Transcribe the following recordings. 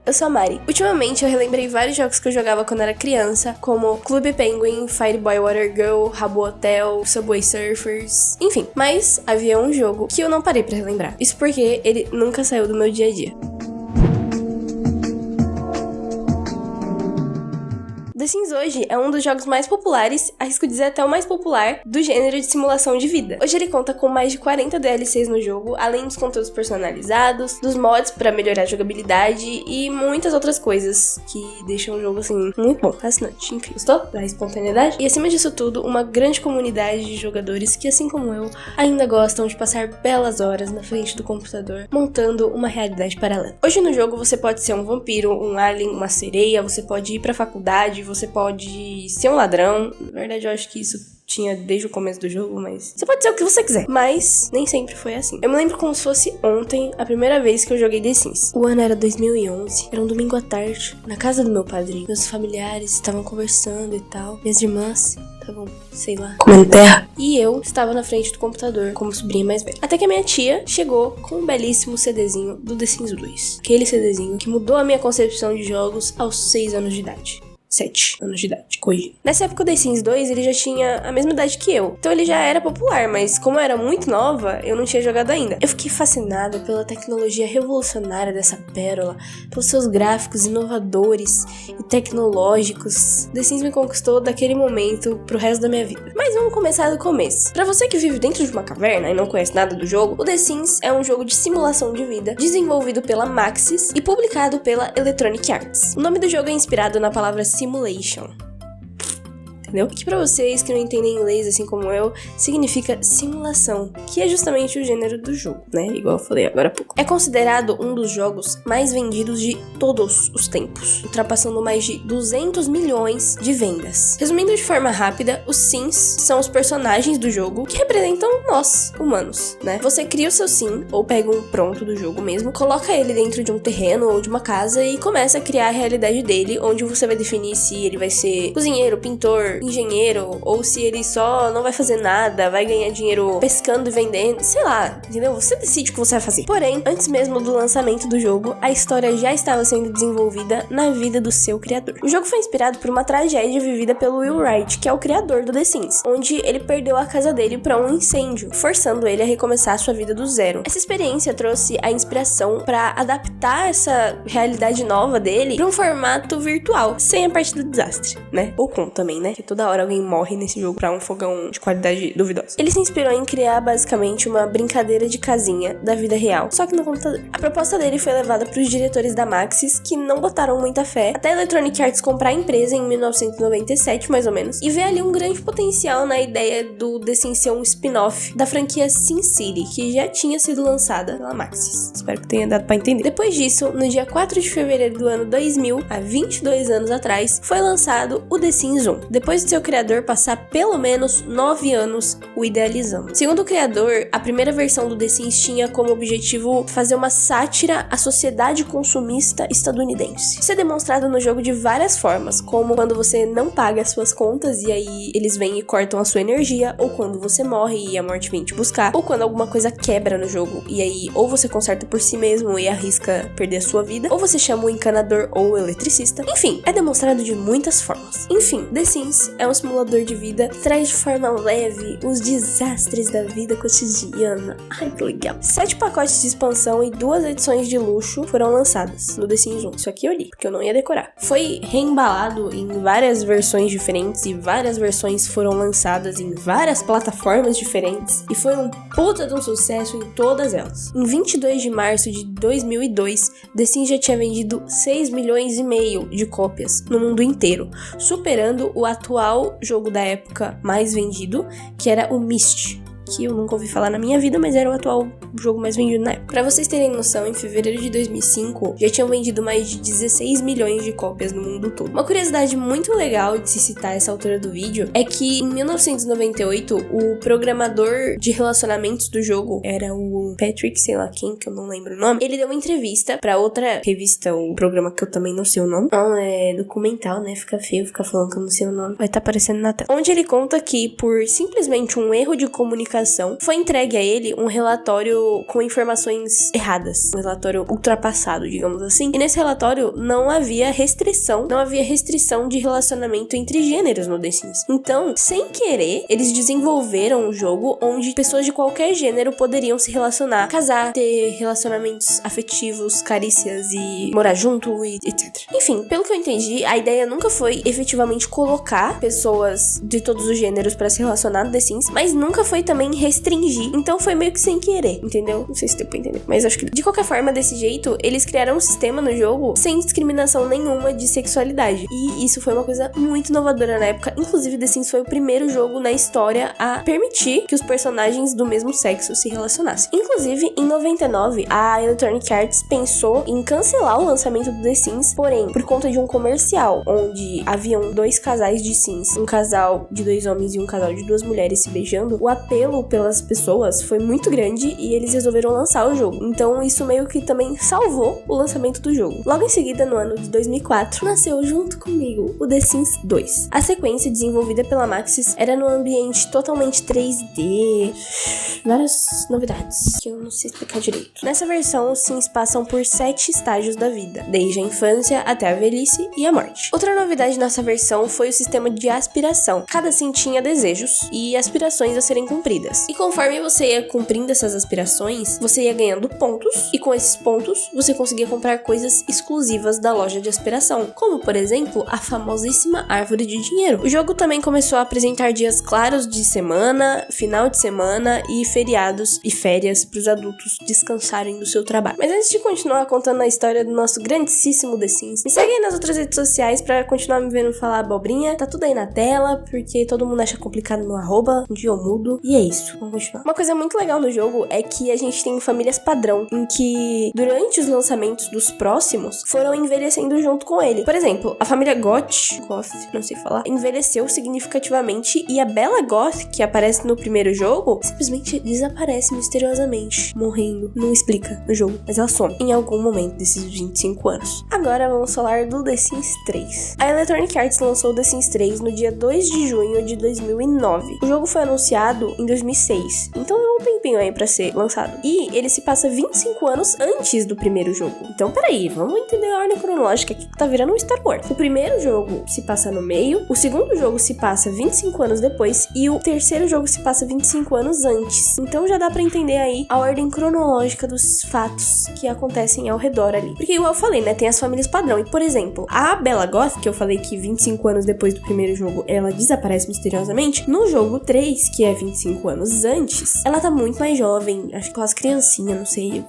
eu sou a Mari. Ultimamente eu relembrei vários jogos que eu jogava quando era criança, como Clube Penguin, Fireboy Water Girl, Habbo Hotel, Subway Surfers, enfim. Mas havia um jogo que eu não parei pra relembrar. Isso porque ele nunca saiu do meu dia a dia. The Sims hoje é um dos jogos mais populares, arrisco dizer até o mais popular, do gênero de simulação de vida. Hoje ele conta com mais de 40 DLCs no jogo, além dos conteúdos personalizados, dos mods pra melhorar a jogabilidade e muitas outras coisas que deixam o jogo, assim, muito bom, fascinante, incrível. Gostou da espontaneidade? E acima disso tudo, uma grande comunidade de jogadores que, assim como eu, ainda gostam de passar belas horas na frente do computador, montando uma realidade paralela. Hoje no jogo você pode ser um vampiro, um alien, uma sereia, você pode ir pra faculdade, você pode ser um ladrão. Na verdade, eu acho que isso tinha desde o começo do jogo, mas você pode ser o que você quiser. Mas nem sempre foi assim. Eu me lembro como se fosse ontem, a primeira vez que eu joguei The Sims. O ano era 2011, era um domingo à tarde, na casa do meu padrinho. Meus familiares estavam conversando e tal. Minhas irmãs estavam, sei lá, comendo terra. E eu estava na frente do computador como sobrinha mais velha. Até que a minha tia chegou com um belíssimo CDzinho do The Sims 2. Aquele CDzinho que mudou a minha concepção de jogos aos 6 anos de idade. 7 anos de idade, corrigi. Nessa época o The Sims 2, ele já tinha a mesma idade que eu. Então ele já era popular, mas como eu era muito nova, eu não tinha jogado ainda. Eu fiquei fascinada pela tecnologia revolucionária dessa pérola, pelos seus gráficos inovadores e tecnológicos. The Sims me conquistou daquele momento pro resto da minha vida. Mas vamos começar do começo. Pra você que vive dentro de uma caverna e não conhece nada do jogo, o The Sims é um jogo de simulação de vida, desenvolvido pela Maxis e publicado pela Electronic Arts. O nome do jogo é inspirado na palavra simulation. Entendeu? Que pra vocês que não entendem inglês assim como eu, significa simulação, que é justamente o gênero do jogo, né? Igual eu falei agora há pouco. É considerado um dos jogos mais vendidos de todos os tempos, ultrapassando mais de 200 milhões de vendas. Resumindo de forma rápida, os Sims são os personagens do jogo que representam nós, humanos, né? Você cria o seu Sim, ou pega um pronto do jogo mesmo, coloca ele dentro de um terreno ou de uma casa e começa a criar a realidade dele, onde você vai definir se ele vai ser cozinheiro, pintor, engenheiro, ou se ele só não vai fazer nada, vai ganhar dinheiro pescando e vendendo, sei lá, entendeu? Você decide o que você vai fazer. Porém, antes mesmo do lançamento do jogo, a história já estava sendo desenvolvida na vida do seu criador. O jogo foi inspirado por uma tragédia vivida pelo Will Wright, que é o criador do The Sims, onde ele perdeu a casa dele para um incêndio, forçando ele a recomeçar sua vida do zero. Essa experiência trouxe a inspiração para adaptar essa realidade nova dele para um formato virtual, sem a parte do desastre, né? Ou com também, né? Que toda hora alguém morre nesse jogo pra um fogão de qualidade duvidosa. Ele se inspirou em criar basicamente uma brincadeira de casinha da vida real, só que no computador. A proposta dele foi levada pros diretores da Maxis, que não botaram muita fé, até a Electronic Arts comprar a empresa em 1997, mais ou menos, e ver ali um grande potencial na ideia do The Sims ser um spin-off da franquia SimCity, que já tinha sido lançada pela Maxis. Espero que tenha dado pra entender. Depois disso, no dia 4 de fevereiro do ano 2000, há 22 anos atrás, foi lançado o The Sims 1. Depois de seu criador passar pelo menos 9 anos o idealizando. Segundo o criador, a primeira versão do The Sims tinha como objetivo fazer uma sátira à sociedade consumista estadunidense. Isso é demonstrado no jogo de várias formas, como quando você não paga as suas contas e aí eles vêm e cortam a sua energia, ou quando você morre e a morte vem te buscar, ou quando alguma coisa quebra no jogo e aí ou você conserta por si mesmo e arrisca perder a sua vida, ou você chama o encanador ou o eletricista. Enfim, é demonstrado de muitas formas. Enfim, The Sims é um simulador de vida que traz de forma leve os desastres da vida cotidiana. Ai, que legal. 7 pacotes de expansão e 2 edições de luxo foram lançadas no The Sims 1. Isso aqui eu li, porque eu não ia decorar. Foi reembalado em várias versões diferentes e várias versões foram lançadas em várias plataformas diferentes e foi um puta de um sucesso em todas elas. Em 22 de março de 2002, The Sims já tinha vendido 6 milhões e meio de cópias no mundo inteiro, superando o atual jogo da época mais vendido, que era o Myst, que eu nunca ouvi falar na minha vida, mas era o atual jogo mais vendido na época. Pra vocês terem noção, em fevereiro de 2005, já tinham vendido mais de 16 milhões de cópias no mundo todo. Uma curiosidade muito legal de se citar essa altura do vídeo é que em 1998, o programador de relacionamentos do jogo, era o Patrick, sei lá quem, que eu não lembro o nome, ele deu uma entrevista pra outra revista, ou programa que eu também não sei o nome. É documental, né? Fica feio ficar falando que eu não sei o nome. Vai estar aparecendo na tela. Onde ele conta que, por simplesmente um erro de comunicação corporação, foi entregue a ele um relatório com informações erradas, um relatório ultrapassado, digamos assim. E nesse relatório não havia restrição de relacionamento entre gêneros no The Sims. Então, sem querer, eles desenvolveram um jogo onde pessoas de qualquer gênero poderiam se relacionar, casar, ter relacionamentos afetivos, carícias e morar junto e etc. Enfim, pelo que eu entendi, a ideia nunca foi efetivamente colocar pessoas de todos os gêneros pra se relacionar no The Sims, mas nunca foi também restringir. Então foi meio que sem querer, entendeu? Não sei se deu pra entender, mas acho que de qualquer forma, desse jeito, eles criaram um sistema no jogo sem discriminação nenhuma de sexualidade. E isso foi uma coisa muito inovadora na época. Inclusive, The Sims foi o primeiro jogo na história a permitir que os personagens do mesmo sexo se relacionassem. Inclusive, em 99, a Electronic Arts pensou em cancelar o lançamento do The Sims, porém, por conta de um comercial onde haviam 2 casais de Sims, um casal de 2 homens e um casal de 2 mulheres se beijando, o apelo pelas pessoas foi muito grande e eles resolveram lançar o jogo. Então, isso meio que também salvou o lançamento do jogo. Logo em seguida, no ano de 2004, nasceu junto comigo o The Sims 2. A sequência, desenvolvida pela Maxis, era num ambiente totalmente 3D, várias novidades que eu não sei explicar direito. Nessa versão, os Sims passam por 7 estágios da vida, desde a infância até a velhice e a morte. Outra novidade nessa versão foi o sistema de aspiração. Cada Sim tinha desejos e aspirações a serem cumpridas. E conforme você ia cumprindo essas aspirações, você ia ganhando pontos, e com esses pontos, você conseguia comprar coisas exclusivas da loja de aspiração, como, por exemplo, a famosíssima árvore de dinheiro. O jogo também começou a apresentar dias claros de semana, final de semana e feriados e férias para os adultos descansarem do seu trabalho. Mas antes de continuar contando a história do nosso grandíssimo The Sims, me segue aí nas outras redes sociais para continuar me vendo falar abobrinha. Tá tudo aí na tela, porque todo mundo acha complicado no arroba, um dia eu mudo, e é isso, vamos continuar. Uma coisa muito legal no jogo é que a gente tem famílias padrão, em que durante os lançamentos dos próximos, foram envelhecendo junto com ele. Por exemplo, a família Goth, não sei falar, envelheceu significativamente, e a Bella Goth, que aparece no primeiro jogo, simplesmente desaparece misteriosamente, morrendo. Não explica no jogo, mas ela some em algum momento desses 25 anos. Agora vamos falar do The Sims 3. A Electronic Arts lançou The Sims 3 no dia 2 de junho de 2009. O jogo foi anunciado em 2006, então é um tempinho aí pra ser lançado. E ele se passa 25 anos antes do primeiro jogo. Então, peraí, vamos entender a ordem cronológica que tá virando um Star Wars. O primeiro jogo se passa no meio, o segundo jogo se passa 25 anos depois e o terceiro jogo se passa 25 anos antes. Então já dá pra entender aí a ordem cronológica dos fatos que acontecem ao redor ali. Porque igual eu falei, né, tem as famílias padrão. E, por exemplo, a Bella Goth, que eu falei que 25 anos depois do primeiro jogo ela desaparece misteriosamente, no jogo 3, que é 25 anos antes, ela tá muito mais jovem, acho que quase criancinha, não sei,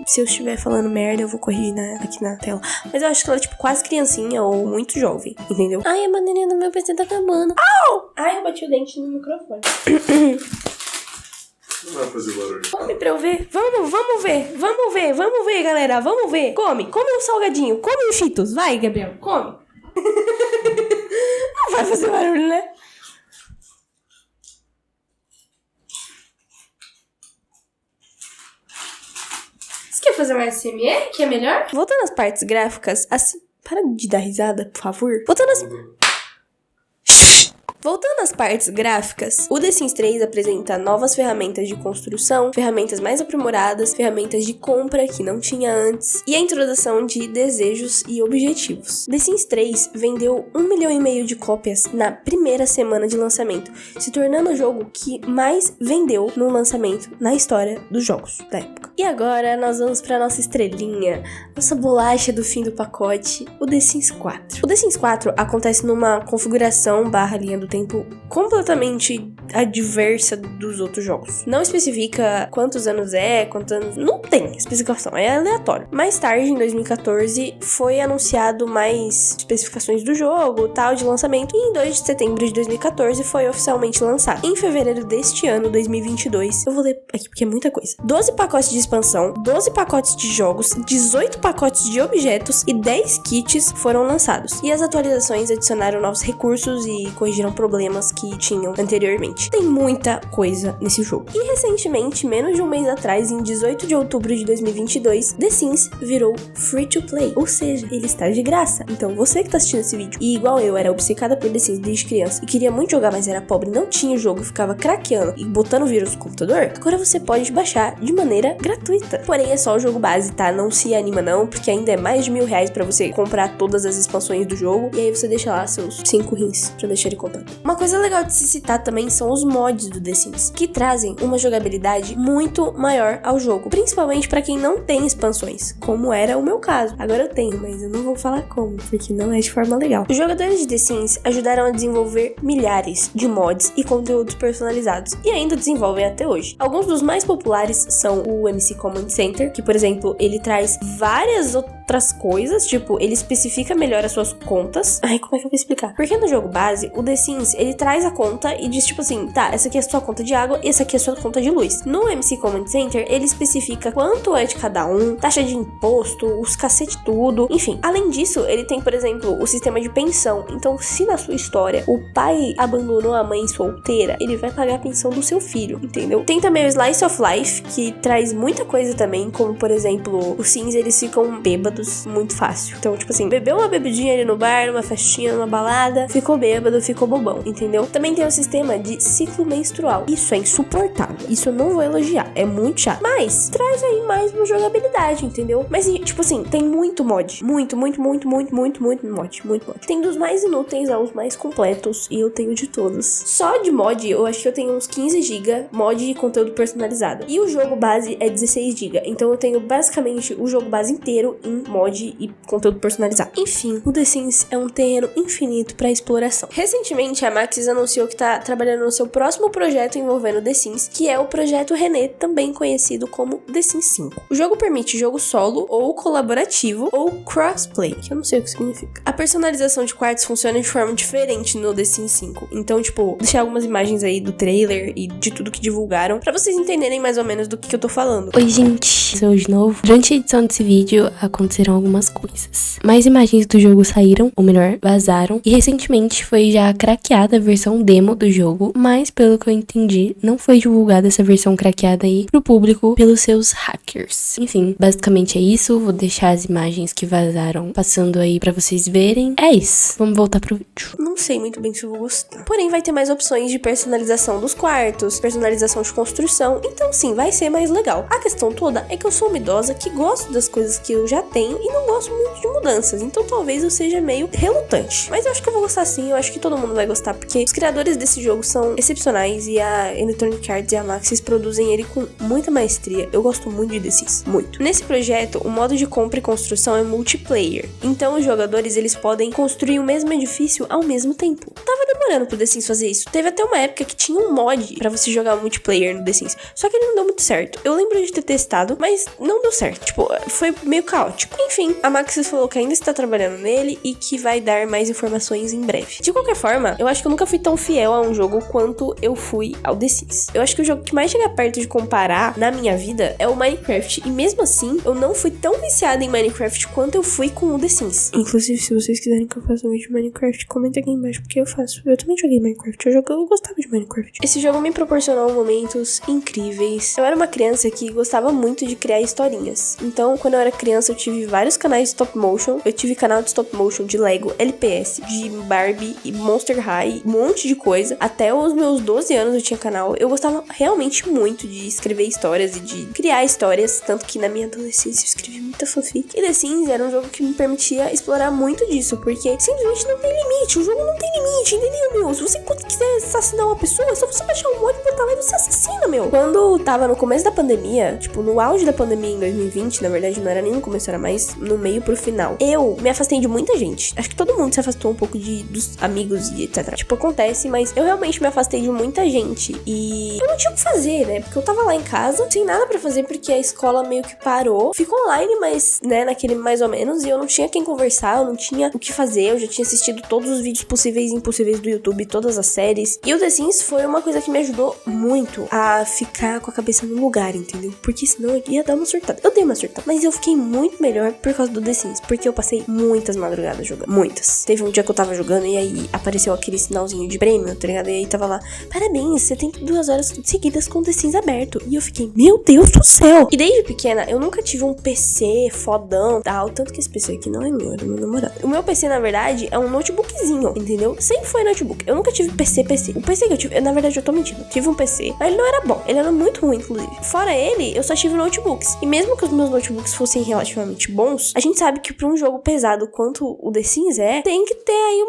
se eu estiver falando merda eu vou corrigir aqui na tela, mas eu acho que ela é tipo quase criancinha ou muito jovem, entendeu? Ai, a bandeirinha do meu PC tá acabando. Au! Ai, eu bati o dente no microfone. Não vai fazer barulho. Come pra eu ver. Vamos ver, galera. Vamos ver. Come um salgadinho. Come um Cheetos. Vai, Gabriel. Come. Não vai fazer barulho, né? Você quer fazer mais SMR? Que é melhor? Voltando às partes gráficas, assim... Para de dar risada, por favor. Voltando às partes gráficas, o The Sims 3 apresenta novas ferramentas de construção, ferramentas mais aprimoradas, ferramentas de compra que não tinha antes e a introdução de desejos e objetivos. The Sims 3 vendeu 1,5 milhão de cópias na primeira semana de lançamento, se tornando o jogo que mais vendeu no lançamento na história dos jogos da época. E agora nós vamos para nossa estrelinha, nossa bolacha do fim do pacote, o The Sims 4. O The Sims 4 acontece numa configuração / linha do tempo completamente adversa dos outros jogos. Não especifica quantos anos não tem especificação, é aleatório. Mais tarde, em 2014, foi anunciado mais especificações do jogo, tal, de lançamento, e em 2 de setembro de 2014 foi oficialmente lançado. Em fevereiro deste ano, 2022, eu vou ler aqui porque é muita coisa. 12 pacotes de expansão, 12 pacotes de jogos, 18 pacotes de objetos e 10 kits foram lançados. E as atualizações adicionaram novos recursos e corrigiram problemas problemas que tinham anteriormente. Tem muita coisa nesse jogo. E recentemente, menos de um mês atrás, em 18 de outubro de 2022, The Sims virou free to play, ou seja, ele está de graça. Então você que tá assistindo esse vídeo e igual eu era obcecada por The Sims desde criança e queria muito jogar, mas era pobre, não tinha o jogo, ficava craqueando e botando vírus no computador, agora você pode baixar de maneira gratuita. Porém é só o jogo base, tá? Não se anima não, porque ainda é mais de R$1.000 pra você comprar todas as expansões do jogo e aí você deixa lá seus 5 rins pra deixar ele completo. Uma coisa legal de se citar também são os mods do The Sims, que trazem uma jogabilidade muito maior ao jogo, principalmente pra quem não tem expansões, como era o meu caso. Agora eu tenho, mas eu não vou falar como, porque não é de forma legal. Os jogadores de The Sims ajudaram a desenvolver milhares de mods e conteúdos personalizados, e ainda desenvolvem até hoje. Alguns dos mais populares são o MC Command Center, que, por exemplo, ele traz várias outras coisas, tipo, ele especifica melhor as suas contas. Ai, como é que eu vou explicar? Porque no jogo base, o The Sims, ele traz a conta e diz, tipo assim, tá, essa aqui é a sua conta de água e essa aqui é a sua conta de luz. No MC Command Center, ele especifica quanto é de cada um, taxa de imposto, os cacete tudo, enfim. Além disso, ele tem, por exemplo, o sistema de pensão. Então, se na sua história o pai abandonou a mãe solteira, ele vai pagar a pensão do seu filho, entendeu? Tem também o Slice of Life, que traz muita coisa também, como, por exemplo, os Sims, eles ficam bêbados muito fácil. Então, tipo assim, bebeu uma bebidinha ali no bar, numa festinha, numa balada, ficou bêbado, ficou bobão, entendeu? Também tem o sistema de ciclo menstrual. Isso é insuportável. Isso eu não vou elogiar. É muito chato. Mas traz aí mais uma jogabilidade, entendeu? Mas, tipo assim, tem muito mod. Muito mod. Muito mod. Tem dos mais inúteis aos mais completos e eu tenho de todos. Só de mod, eu acho que eu tenho uns 15 GB mod de conteúdo personalizado. E o jogo base é 16 GB. Então eu tenho basicamente o jogo base inteiro em mod e conteúdo personalizado. Enfim, o The Sims é um terreno infinito para exploração. Recentemente, a Maxis anunciou que tá trabalhando no seu próximo projeto envolvendo The Sims, que é o projeto René, também conhecido como The Sims 5. O jogo permite jogo solo, ou colaborativo, ou crossplay, que eu não sei o que significa. A personalização de quartos funciona de forma diferente no The Sims 5. Então, tipo, deixei algumas imagens aí do trailer e de tudo que divulgaram, pra vocês entenderem mais ou menos do que eu tô falando. Oi, gente, sou eu de novo. Durante a edição desse vídeo, aconteceram algumas coisas. Mais imagens do jogo saíram, ou melhor, vazaram, e recentemente foi já craqueada a versão demo do jogo, mas pelo que eu entendi, não foi divulgada essa versão craqueada aí pro público pelos seus hackers. Enfim, basicamente é isso, vou deixar as imagens que vazaram passando aí pra vocês verem. É isso, vamos voltar pro vídeo. Não sei muito bem se eu vou gostar. Porém, vai ter mais opções de personalização dos quartos, personalização de construção, então sim, vai ser mais legal. A questão toda é que eu sou uma idosa que gosto das coisas que eu já tenho e não gosto muito de mudanças, então talvez eu seja meio relutante. Mas eu acho que eu vou gostar sim, eu acho que todo mundo vai gostar, porque os criadores desse jogo são excepcionais e a Electronic Arts e a Maxis produzem ele com muita maestria. Eu gosto muito de The Sims, muito. Nesse projeto, o modo de compra e construção é multiplayer, então os jogadores eles podem construir o mesmo edifício ao mesmo tempo. Tava demorando pro The Sims fazer isso. Teve até uma época que tinha um mod pra você jogar multiplayer no The Sims, só que ele não deu muito certo. Eu lembro de ter testado, mas não deu certo. Tipo, foi meio caótico. Enfim, a Maxis falou que ainda está trabalhando nele e que vai dar mais informações em breve. De qualquer forma, eu acho que eu nunca fui tão fiel a um jogo quanto eu fui ao The Sims. Eu acho que o jogo que mais chega perto de comparar na minha vida é o Minecraft. E mesmo assim, eu não fui tão viciada em Minecraft quanto eu fui com o The Sims. Inclusive, se vocês quiserem que eu faça um vídeo de Minecraft, comenta aqui embaixo, porque eu faço. Eu também joguei Minecraft. Eu gostava de Minecraft. Esse jogo me proporcionou momentos incríveis. Eu era uma criança que gostava muito de criar historinhas. Então, quando eu era criança, eu tive vários canais de stop motion. Eu tive canal de stop motion de Lego, LPS, de Barbie e Monster High, um monte de coisa. Até os meus 12 anos eu tinha canal. Eu gostava realmente muito de escrever histórias e de criar histórias, tanto que na minha adolescência eu escrevi muita fanfic. E The Sims era um jogo que me permitia explorar muito disso, porque simplesmente não tem limite. O jogo não tem limite, entendeu, meu? Se você quiser assassinar uma pessoa, é só você baixar um mod, botar lá e você assassina, meu. Quando tava no começo da pandemia, tipo, no auge da pandemia em 2020, na verdade não era nem no começo, era mais no meio pro final, eu me afastei de muita gente. Acho que todo mundo se afastou um pouco dos amigos e etc. Tipo, acontece, mas eu realmente me afastei de muita gente e eu não tinha o que fazer, né? Porque eu tava lá em casa, sem nada pra fazer, porque a escola meio que parou. Ficou online, mas, né, naquele mais ou menos, e eu não tinha quem conversar, eu não tinha o que fazer, eu já tinha assistido todos os vídeos possíveis e impossíveis do YouTube, todas as séries. E o The Sims foi uma coisa que me ajudou muito a ficar com a cabeça no lugar, entendeu? Porque senão eu ia dar uma surtada. Eu dei uma surtada, mas eu fiquei muito melhor é por causa do The Sims, porque eu passei muitas madrugadas jogando, muitas. Teve um dia que eu tava jogando e aí apareceu aquele sinalzinho de prêmio, tá ligado? E aí tava lá, parabéns, você tem 2 horas seguidas com The Sims aberto. E eu fiquei, meu Deus do céu! E desde pequena, eu nunca tive um PC fodão, tal, tanto que esse PC aqui não é meu, é do meu namorado. O meu PC, na verdade, é um notebookzinho, entendeu? Sempre foi notebook. Eu nunca tive PC. O PC que eu tive, na verdade, eu tô mentindo. Eu tive um PC, mas ele não era bom. Ele era muito ruim, inclusive. Fora ele, eu só tive notebooks. E mesmo que os meus notebooks fossem relativamente bons, a gente sabe que pra um jogo pesado quanto o The Sims tem que ter aí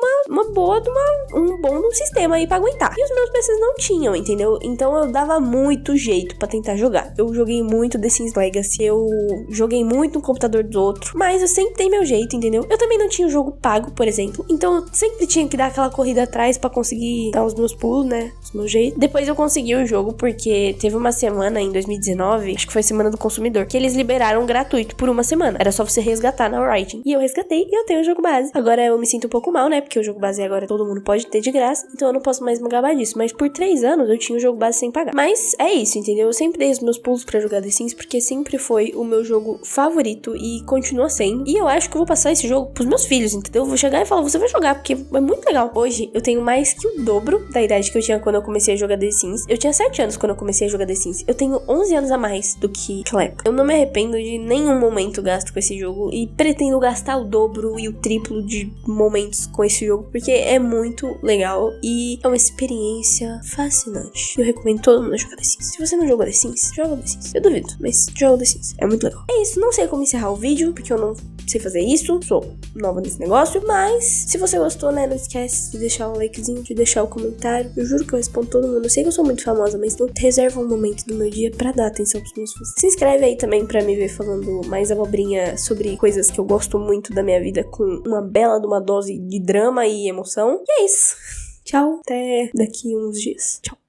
um bom sistema aí pra aguentar. E os meus PCs não tinham, entendeu? Então eu dava muito jeito pra tentar jogar. Eu joguei muito The Sims Legacy, eu joguei muito no computador do outro, mas eu sempre dei meu jeito, entendeu? Eu também não tinha o jogo pago, por exemplo, então eu sempre tinha que dar aquela corrida atrás pra conseguir dar os meus pulos, né? Os meus jeitos. Depois eu consegui o jogo porque teve uma semana em 2019, acho que foi a Semana do Consumidor, que eles liberaram gratuito por uma semana. Era só você resgatar na Origin. E eu resgatei e eu tenho o jogo base. Agora eu me sinto um pouco mal, né? Porque o jogo base agora todo mundo pode ter de graça, então eu não posso mais me gabar disso. Mas por 3 anos eu tinha o jogo base sem pagar. Mas é isso, entendeu? Eu sempre dei os meus pulos pra jogar The Sims porque sempre foi o meu jogo favorito e continua sendo. E eu acho que eu vou passar esse jogo pros meus filhos, entendeu? Eu vou chegar e falar, você vai jogar, porque é muito legal. Hoje eu tenho mais que o dobro da idade que eu tinha quando eu comecei a jogar The Sims. Eu tinha 7 anos quando eu comecei a jogar The Sims. Eu tenho 11 anos a mais do que aquela época. Eu não me arrependo de nenhum momento gasto com esse jogo e pretendo gastar o dobro e o triplo de momentos com esse jogo, porque é muito legal e é uma experiência fascinante. Eu recomendo todo mundo jogar The Sims. Se você não jogou The Sims, joga The Sims. Eu duvido, mas joga The Sims. É muito legal. É isso, não sei como encerrar o vídeo, porque eu não sei fazer isso, sou nova nesse negócio, mas se você gostou, né, não esquece de deixar um likezinho, de deixar um comentário. Eu juro que eu respondo todo mundo. Eu sei que eu sou muito famosa, mas eu reservo um momento do meu dia pra dar atenção pros meus fãs. Se inscreve aí também pra me ver falando mais abobrinha sobre coisas que eu gosto muito da minha vida, com uma bela de uma dose de drama e emoção. E é isso. Tchau, até daqui uns dias. Tchau.